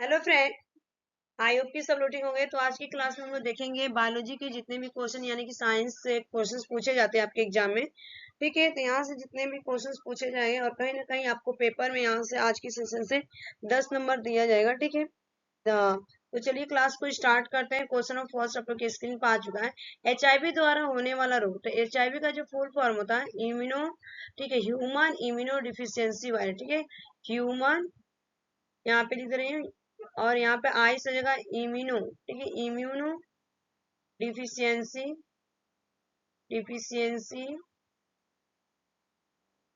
Hello friend. I hope कि सब लोटिंग हो गए। तो आज की क्लास में हम लोग देखेंगे बायोलॉजी के जितने भी क्वेश्चन यानी कि साइंस से क्वेश्चंस पूछे जाते हैं आपके एग्जाम में। ठीक है, तो यहाँ से जितने भी क्वेश्चंस पूछे जाएंगे और कहीं ना कहीं आपको पेपर में यहाँ से आज की सेशन से 10 नंबर दिया जाएगा। ठीक है, तो चलिए क्लास को स्टार्ट करते हैं। क्वेश्चन ऑफ फर्स्ट आप लोग की स्क्रीन पर आ चुका है। HIV द्वारा होने वाला रोग। तो HIV का जो फुल फॉर्म होता है इम्यूनो, ठीक है, ह्यूमन इम्यूनो डिफिशियंसी वायरस। ठीक है, ह्यूमन यहाँ पे लिख रहे हैं और यहाँ पे आई से जगह इम्यूनो, ठीक है, इम्यूनो डिफिशियंसी डिफिशियंसी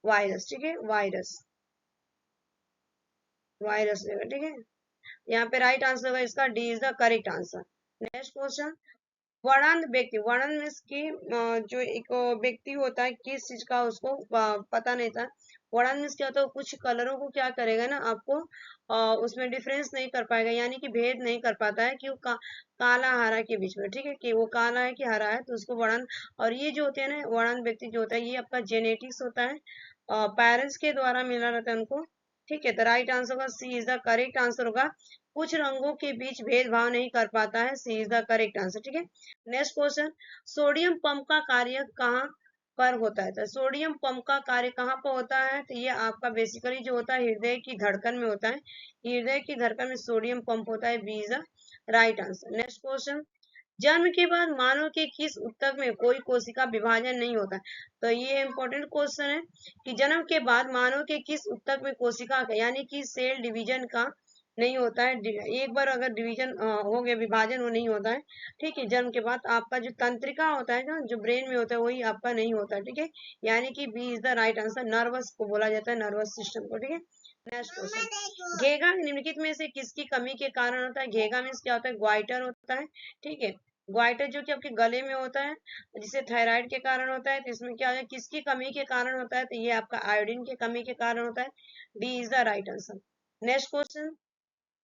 वायरस। ठीक है, वायरस वायरस जगह। ठीक है, यहाँ पे राइट आंसर होगा इसका D is the correct answer. Next question. वर्णन व्यक्ति, वर्णन मीन्स की जो एक व्यक्ति होता है किस चीज का उसको पता नहीं था। वर्णन मीन्स क्या होता है, कुछ कलरों को क्या करेगा ना आपको उसमें डिफरेंस नहीं कर पाएगा, यानी कि भेद नहीं कर पाता है कि वो काला हरा के बीच में। ठीक है, कि वो काला है कि हरा है, तो उसको वर्णन। और ये जो होते हैं ना वर्णन व्यक्ति जो होता है ये आपका जेनेटिक्स होता है, पेरेंट्स के द्वारा मिला रहता है उनको। ठीक है, तो राइट आंसर होगा सी इज द करेक्ट आंसर होगा। कुछ रंगों के बीच भेदभाव नहीं कर पाता है, C is the correct answer. ठीक है, नेक्स्ट क्वेश्चन। सोडियम पंप का कार्य कहाँ पर होता है? तो सोडियम पंप का कार्य कहाँ पर होता है? तो ये आपका बेसिकली जो होता है हृदय की धड़कन में होता है। हृदय की धड़कन में सोडियम पंप होता है, B is the right answer. Next question. जन्म के बाद मानव के किस ऊतक में कोई कोशिका विभाजन नहीं होता? तो ये इंपॉर्टेंट क्वेश्चन है कि जन्म के बाद मानव के किस ऊतक में कोशिका का यानी कि सेल डिवीजन का नहीं होता है। एक बार अगर डिवीजन हो गया, विभाजन वो नहीं होता है। ठीक है, जन्म के बाद आपका जो तंत्रिका होता है ना, जो ब्रेन में होता है वही आपका नहीं होता है। ठीक है, यानी कि B is the right answer. Nerves को बोला जाता है, नर्वस सिस्टम को। ठीक है, नेक्स्ट क्वेश्चन। घेगा निम्नलिखित में से किसकी कमी के कारण होता है? घेगा मीन्स क्या होता है, ग्वाइटर होता है। ठीक है, ग्वाइटर जो कि आपके गले में होता है, जिसे थायराइड के कारण होता है। तो इसमें क्या है, किसकी कमी के कारण होता है? तो ये आपका आयोडीन की कमी के कारण होता है, D is the right answer. Next question.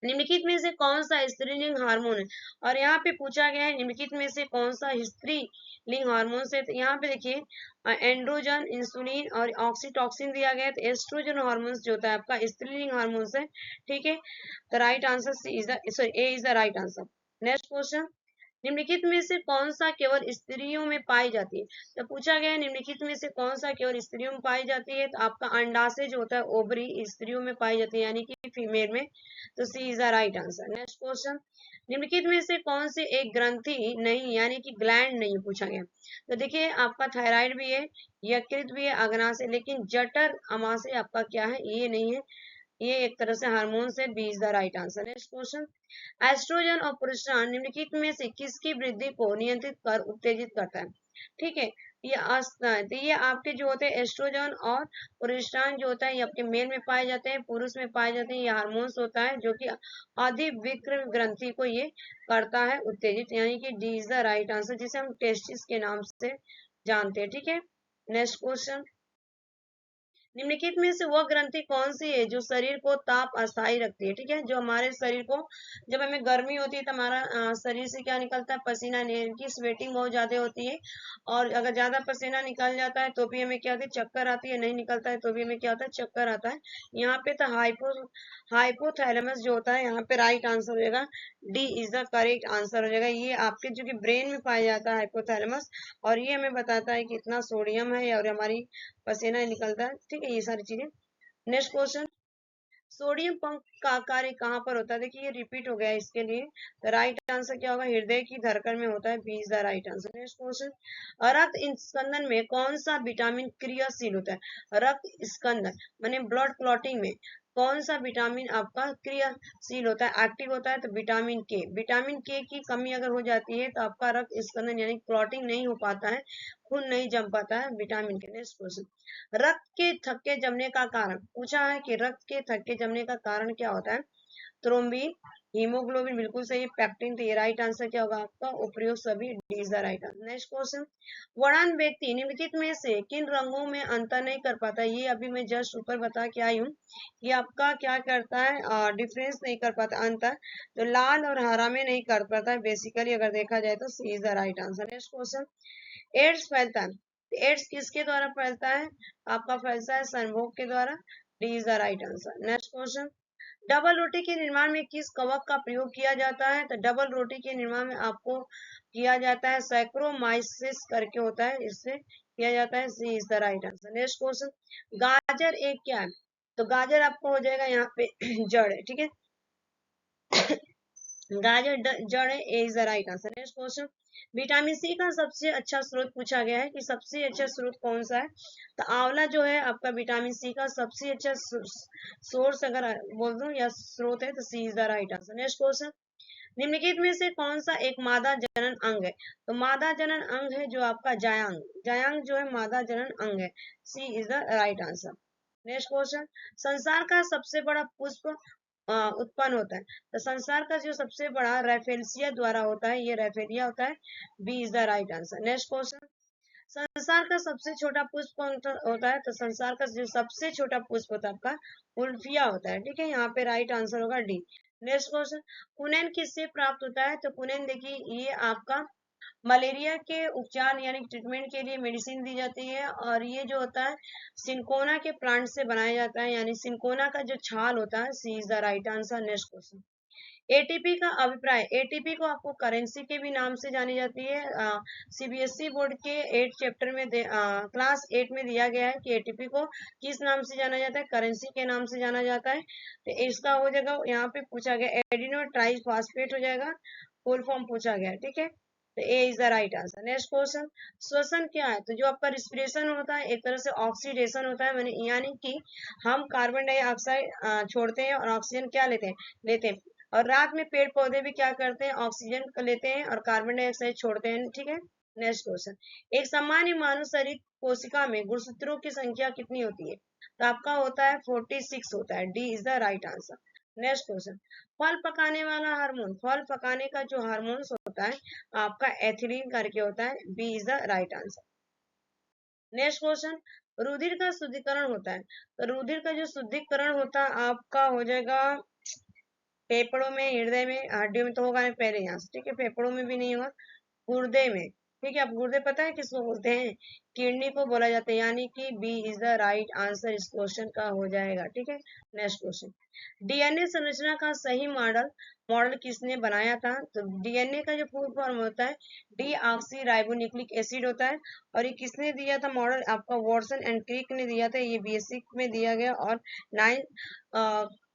निम्नलिखित में से कौन सा स्त्रीलिंग हार्मोन है? और यहाँ पे पूछा गया है निम्नलिखित में से कौन सा स्त्रीलिंग हार्मोन से। तो यहाँ पे देखिए एंड्रोजन, इंसुलिन और ऑक्सीटॉक्सिन दिया गया है। तो एस्ट्रोजन हार्मोन जो होता है आपका स्त्रीलिंग हार्मोन है। ठीक है, तो right answer C is the sorry A is the right answer. Next question. निम्नलिखित में से कौन सा केवल स्त्रियों में पाई जाती है? तो पूछा गया है निम्नलिखित में से कौन सा केवल स्त्रियों में पाई जाती है। तो आपका अंडाशय जो होता है ओवरी स्त्रियों में पाई जाती है, यानी कि फीमेल में। तो C is the right answer. Next question. निम्नलिखित में से कौन सी एक ग्रंथि नहीं यानी कि ग्लैंड नहीं पूछा गया? तो देखिए आपका थायराइड भी है, यकृत भी है, अग्नाशय, लेकिन जठर अमाशय आपका क्या है, ये नहीं है। ये एक तरह से हार्मोन से, B is the right answer. Next question. Estrogen और प्रोजेस्टेरोन निम्नलिखित में से किसकी वृद्धि को नियंत्रित कर उत्तेजित करता है? ठीक है, तो ये आपके जो होते हैं एस्ट्रोजन और प्रोजेस्टेरोन जो होता है ये आपके मेल में पाए जाते हैं, पुरुष में पाए जाते हैं। ये हार्मोन्स होता है जो कि अधिविक्र ग्रंथि को ये करता है उत्तेजित, यानी कि D is the right answer, जिसे हम टेस्टिस के नाम से जानते हैं। ठीक है, नेक्स्ट क्वेश्चन। निम्नलिखित में से वह ग्रंथि कौन सी है जो शरीर को ताप अस्थायी रखती है? ठीक है, जो हमारे शरीर को जब हमें गर्मी होती है तो हमारा शरीर से क्या निकलता है, पसीना, की स्वेटिंग बहुत ज्यादा होती है। और अगर ज्यादा पसीना निकल जाता है तो भी हमें क्या होती है, चक्कर आती है। नहीं निकलता है तो भी हमें क्या होता है, चक्कर आता है। यहाँ पे तो हाइपोथैलेमस जो होता है, यहाँ पे राइट आंसर हो जाएगा, D is the correct answer हो जाएगा। ये आपके जो कि ब्रेन में पाया जाता है हाइपोथैलेमस, और ये हमें बताता है कि इतना सोडियम है और हमारी पसीना निकलता है। ठीक है, ये सारी चीजें। Next question. सोडियम पंप का कार्य कहाँ पर होता है? देखिए ये रिपीट हो गया है इसके लिए, तो राइट आंसर क्या होगा, हृदय की धड़कन में होता है, B is the right answer. Next question. रक्त स्कंदन में कौन सा विटामिन क्रियाशील होता है? रक्त स्कंदन माने ब्लड क्लॉटिंग में कौन सा विटामिन आपका क्रियाशील होता है, एक्टिव होता है? तो विटामिन के। विटामिन के की कमी अगर हो जाती है तो आपका रक्त स्कंदन यानी क्लॉटिंग नहीं हो पाता है, खून नहीं जम पाता है विटामिन के। Next question. रक्त के थक्के जमने का कारण पूछा है कि रक्त के थक्के जमने का कारण क्या होता है? थ्रोम्बिन, हीमोग्लोबिन बिल्कुल सही, पेप्टिन। तो ये राइट आंसर क्या होगा आपका, उपयोग सभी, D is the right answer. Next question. वर्णन व्यक्ति निम्नलिखित में से किन रंगों में अंतर नहीं कर पाता? ये अभी मैं जस्ट ऊपर बता के आई हूँ कि आपका क्या करता है, डिफरेंस नहीं कर पाता, अंतर। तो लाल और हरा में नहीं कर पाता है बेसिकली अगर देखा जाए तो, C is the right answer. Next question. AIDS फैलता है, एड्स किसके द्वारा फैलता है? आपका फैलता है संभोग के द्वारा, D is the right answer. Next question. Double रोटी के निर्माण में किस कवक का प्रयोग किया जाता है? तो डबल रोटी के निर्माण में आपको किया जाता है सैक्रोमाइसिस करके होता है, इससे किया जाता है। C is the right answer. Next question, गाजर एक क्या है? तो गाजर आपको हो जाएगा यहाँ पे जड़ है, ठीक है। गाजर जड़ है, A is the right answer. Next question, vitamin C का सबसे अच्छा स्रोत पूछा गया है कि सबसे अच्छा स्रोत कौन सा है? तो आंवला जो है आपका विटामिन सी का सबसे अच्छा सोर्स अगर बोल दूं या स्रोत है तो C is the right answer. Next question, निम्नलिखित में से कौन सा एक मादा जनन अंग है? तो मादा जनन अंग है जो आपका जायांग, जायांग जो है मादा जनन अंग है। C is the right answer. Next question, संसार का सबसे बड़ा पुष्प उत्पन्न होता है? तो संसार का जो सबसे बड़ा रेफेलसिया द्वारा होता है, ये रेफेलिया होता है। B is the right answer. Next question, संसार का सबसे छोटा पुष्प कौन होता है? तो संसार का जो सबसे छोटा पुष्प होता है आपका उल्फिया होता है, ठीक है। यहाँ पे राइट आंसर होगा डी। नेक्स्ट क्वेश्चन, कुनैन किससे प्राप्त होता है? तो कुनैन देखिए ये आपका मलेरिया के उपचार यानी ट्रीटमेंट के लिए मेडिसिन दी जाती है, और ये जो होता है सिंकोना के प्लांट से बनाया जाता है, यानी सिंकोना का जो छाल होता है। C is the right answer. Next question, ATP का अभिप्राय, एटीपी को आपको करेंसी के भी नाम से जानी जाती है। सीबीएसई बोर्ड के 8 चैप्टर में क्लास 8 में दिया गया है कि एटीपी को किस नाम से जाना जाता है? करेंसी के नाम से जाना जाता है। तो इसका हो जाएगा, यहाँ पे पूछा गया एडिनो ट्राइफॉस्फेट हो जाएगा, फुल फॉर्म पूछा गया, ठीक है। तो A is the right answer. Next question, श्वसन क्या है? तो जो आपका रिस्पिरेशन होता है एक तरह से ऑक्सीडेशन होता है, मैंने यानी कि हम कार्बन डाइऑक्साइड छोड़ते हैं और ऑक्सीजन क्या लेते हैं। और रात में पेड़ पौधे भी क्या करते हैं? ऑक्सीजन लेते हैं और कार्बन डाइऑक्साइड छोड़ते हैं, ठीक है। नेक्स्ट क्वेश्चन, एक सामान्य मानव शरीर कोशिका में गुणसूत्रों की संख्या कितनी होती है? तो आपका होता है 46 होता है। D is the right answer. Next question, फल पकाने वाला हार्मोन, फल पकाने का जो हार्मोन होता है आपका एथिलीन करके होता है। B is the right answer. Next question, रुधिर का शुद्धिकरण होता है? तो रुधिर का जो शुद्धिकरण होता है आपका हो जाएगा फेफड़ों में, हृदय में, हड्डियों में तो होगा नहीं पहले यहाँ से, ठीक है। फेफड़ों में भी नहीं होगा, गुर्दे में, ठीक है। अब गुर्दे पता है किसको बोलते हैं? किडनी को बोला जाता है, यानी कि B is the right answer इस क्वेश्चन का हो जाएगा, ठीक है। नेक्स्ट क्वेश्चन, डीएनए संरचना का सही मॉडल मॉडल किसने बनाया था? तो डीएनए का जो फुल फॉर्म होता है डी ऑक्सी राइबोन्यूक्लिक एसिड होता है, और ये किसने दिया था मॉडल? आपका वॉटसन एंड क्रिक ने दिया था, ये बीएससी में दिया गया, और 9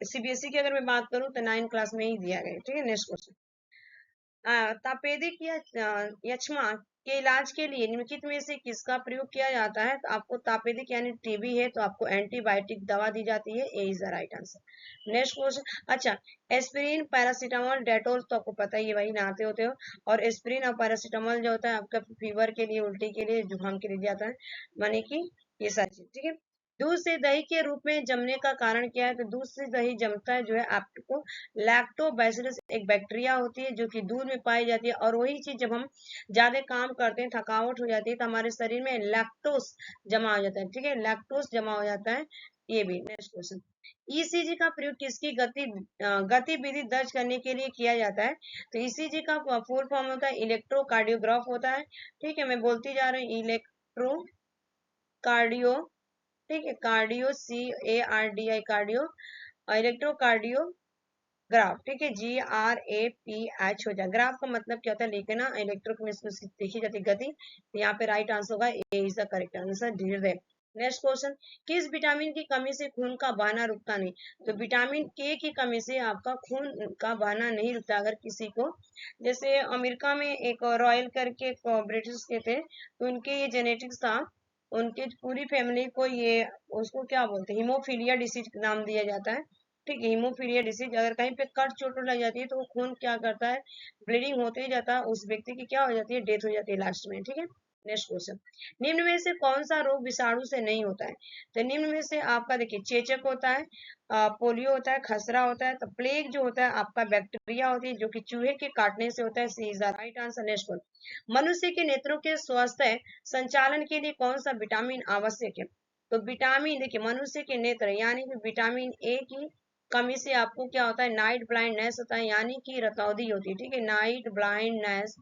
सीबीएसई की अगर मैं बात करूं तो 9 क्लास में ही दिया गया, ठीक है। नेक्स्ट क्वेश्चन, तपेदिक या यक्ष्मा के इलाज के लिए निम्नलिखित में से किसका प्रयोग किया जाता है? तो आपको तापेदिक यानी टीबी है तो आपको एंटीबायोटिक दवा दी जाती है। A is the right answer. Next question, अच्छा, एस्पिरिन, पैरासीटामोल, डेटोल तो आपको पता ही है, वही नहाते होते हो। और एस्पिरिन और पैरासीटामोल जो होता है आपका फीवर के लिए, उल्टी के लिए, जुकाम के लिए दिया जाता है, माने कि ये सारी चीज, ठीक है। दूध से दही के रूप में जमने का कारण क्या है? तो दूध से दही जमता है जो है आपको लैक्टोबैसिलस एक बैक्टीरिया होती है जो कि दूध में पाई जाती है, और वही चीज जब हम ज्यादा काम करते हैं, थकावट हो जाती है, तो हमारे शरीर में लैक्टोस जमा हो जाता है, ठीक है। लैक्टोस जमा हो जाता है, ये भी। नेक्स्ट क्वेश्चन, ईसीजी का प्रयोग किसकी गतिविधि दर्ज करने के लिए किया जाता है? तो ईसीजी का फुल फॉर्म होता है इलेक्ट्रोकार्डियोग्राफ होता है, ठीक है। मैं बोलती जा रही हूँ, इलेक्ट्रो कार्डियो, ठीक है, कार्डियो, CARDI कार्डियो, इलेक्ट्रोकार्डियोग्राफ, ठीक है, GRAPH हो जाए। ग्राफ का मतलब क्या होता है? लिखना। इलेक्ट्रो में देखी जाती है गति, तो यहाँ पे राइट आंसर होगा ए इज द करेक्ट आंसर, हृदय। नेक्स्ट क्वेश्चन, किस विटामिन की कमी से खून का बहाना रुकता नहीं? तो विटामिन के की कमी से आपका खून का बहाना नहीं रुकता। अगर किसी को, जैसे अमेरिका में एक रॉयल करके ब्रिटिश के थे, तो उनके ये जेनेटिक्स था, उनके पूरी फैमिली को ये, उसको क्या बोलते हैं, हीमोफीलिया डिसीज नाम दिया जाता है, ठीक है। हीमोफीलिया डिसीज, अगर कहीं पे कट चोट लग जाती है तो वो खून क्या करता है, ब्लीडिंग होते ही जाता है, उस व्यक्ति की क्या हो जाती है, डेथ हो जाती है लास्ट में, ठीक है। नेक्स्ट क्वेश्चन, निम्न में से कौन सा रोग विषाणु से नहीं होता है? तो निम्न में से आपका देखिए चेचक होता है, पोलियो होता है, खसरा होता है, तो प्लेग जो होता है आपका बैक्टीरिया होती है जो कि चूहे के काटने से होता है। C is the right answer. Next question, मनुष्य के नेत्रों के स्वास्थ्य संचालन के लिए कौन सा विटामिन आवश्यक है? तो विटामिन देखिए, मनुष्य के नेत्र यानी कि विटामिन ए की कमी से आपको क्या होता है, नाइट ब्लाइंडनेस होता है, यानी कि रतौंधी होती है, ठीक है। नाइट ब्लाइंडनेस,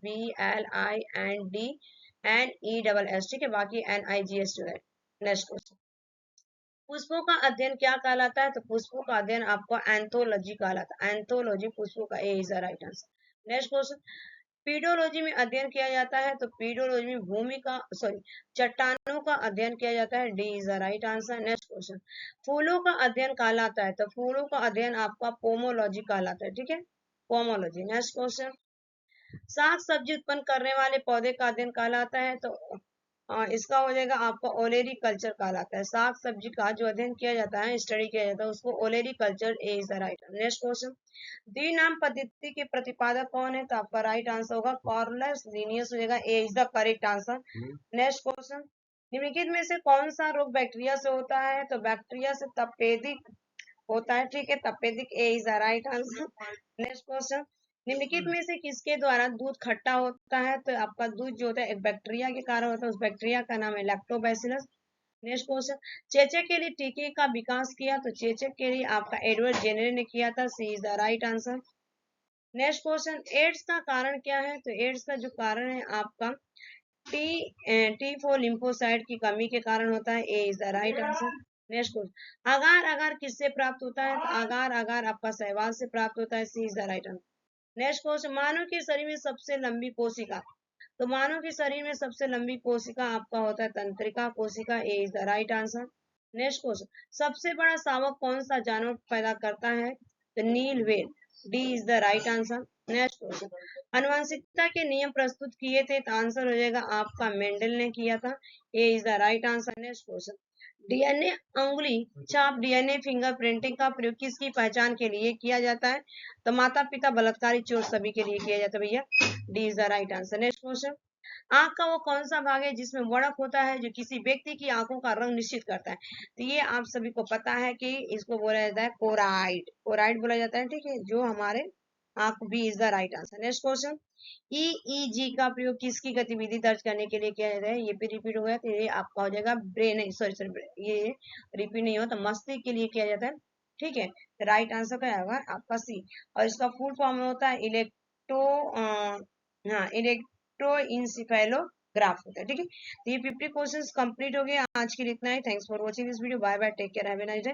BLIND NESS, ठीक है, बाकी NIGS जो है। नेक्स्ट क्वेश्चन, पुष्पों का अध्ययन क्या कहलाता है? तो पुष्पों का अध्ययन आपका एंथोलॉजी कहलाता है। एंथोलॉजी पुष्पों का, A is the right answer. Next question, pedology में अध्ययन किया जाता है, तो पीडोलॉजी में भूमि का चट्टानों का अध्ययन किया जाता है। D is the right answer. Next question, फूलों का अध्ययन कहलाता है, तो फूलों का अध्ययन आपका पोमोलॉजी कहलाता है। ठीक है, पोमोलॉजी। नेक्स्ट क्वेश्चन, साग सब्जी उत्पन्न करने वाले पौधे का अध्ययन कहलाता है, तो इसका हो जाएगा आपका ओलेरी कल्चर कहलाता है। साग सब्जी का जो अध्ययन किया जाता है, स्टडी किया जाता है, उसको olericulture, A is the right. Next question, द्विनाम पद्धति के प्रतिपादक कौन है? तो आपका राइट आंसर होगा कार्लस लिनियस हो जाएगा, A is the correct answer. Next question, निम्नलिखित में से कौन सा रोग बैक्टीरिया से होता है? तो बैक्टीरिया से तपेदिक होता है। ठीक है, तपेदिक, A is the right answer. Next question, निम्नलिखित में से किसके द्वारा दूध खट्टा होता है? तो आपका दूध जो होता है एक बैक्टीरिया के कारण होता है, उस बैक्टीरिया का नाम है लैक्टोबैसिलस। नेक्स्ट क्वेश्चन, चेचक के लिए टीके का विकास किया, तो चेचक के लिए आपका एडवर्ड जेनर ने किया था। C is the right answer. Next question, AIDS का कारण क्या है? तो एड्स का जो कारण है आपका टी फोर लिम्फोसाइट की कमी के कारण होता है। A is the right answer. Next question, आगार आगार किससे प्राप्त होता है? तो आगार आगार आपका शैवाल से प्राप्त होता है। C is the right answer. Next question, मानव के शरीर में सबसे लंबी कोशिका, तो मानव के शरीर में सबसे लंबी कोशिका आपका होता है तंत्रिका कोशिका। A is the right answer. Next question, सबसे बड़ा शावक कौन सा जानवर पैदा करता है? तो नील whale. D is the right answer. Next question, अनुवांशिकता के नियम प्रस्तुत किए थे, तो आंसर हो जाएगा आपका मेंडल ने किया था। A is the right answer. Next question, DNA अंगुली छाप डीएनए फिंगरप्रिंटिंग का प्रयोग किसकी पहचान के लिए किया जाता है? तो माता पिता बलात्कारी चोर सभी के लिए किया जाता है भैया। D is the right answer. Next question, आंख का वो कौन सा भाग है जिसमें वड़क होता है, जो किसी व्यक्ति की आंखों का रंग निश्चित करता है? तो ये आप सभी को पता है कि इसको बोला जाता है कोराइड। कोराइड बोला जाता है। ठीक है, जो हमारे आंख, B is the right answer. Next question, EEG का प्रयोग किसकी गतिविधि दर्ज करने के लिए किया जाता है? ये भी रिपीट हो गया, तो ये आपका हो जाएगा ब्रेन, सॉरी सॉरी, ये रिपीट नहीं हो तो मस्तिष्क के लिए किया जाता है। ठीक है, तो राइट आंसर क्या होगा आपका सी। और इसका फुल फॉर्म होता है इलेक्ट्रो हाँ इलेक्ट्रो इंसिफेलोग्राफ होता है। ठीक है, तो ये 50 क्वेश्चंस कंप्लीट हो गए। आज के लिए इतना ही। Thanks for watching this video. Bye bye, take care, have a nice day.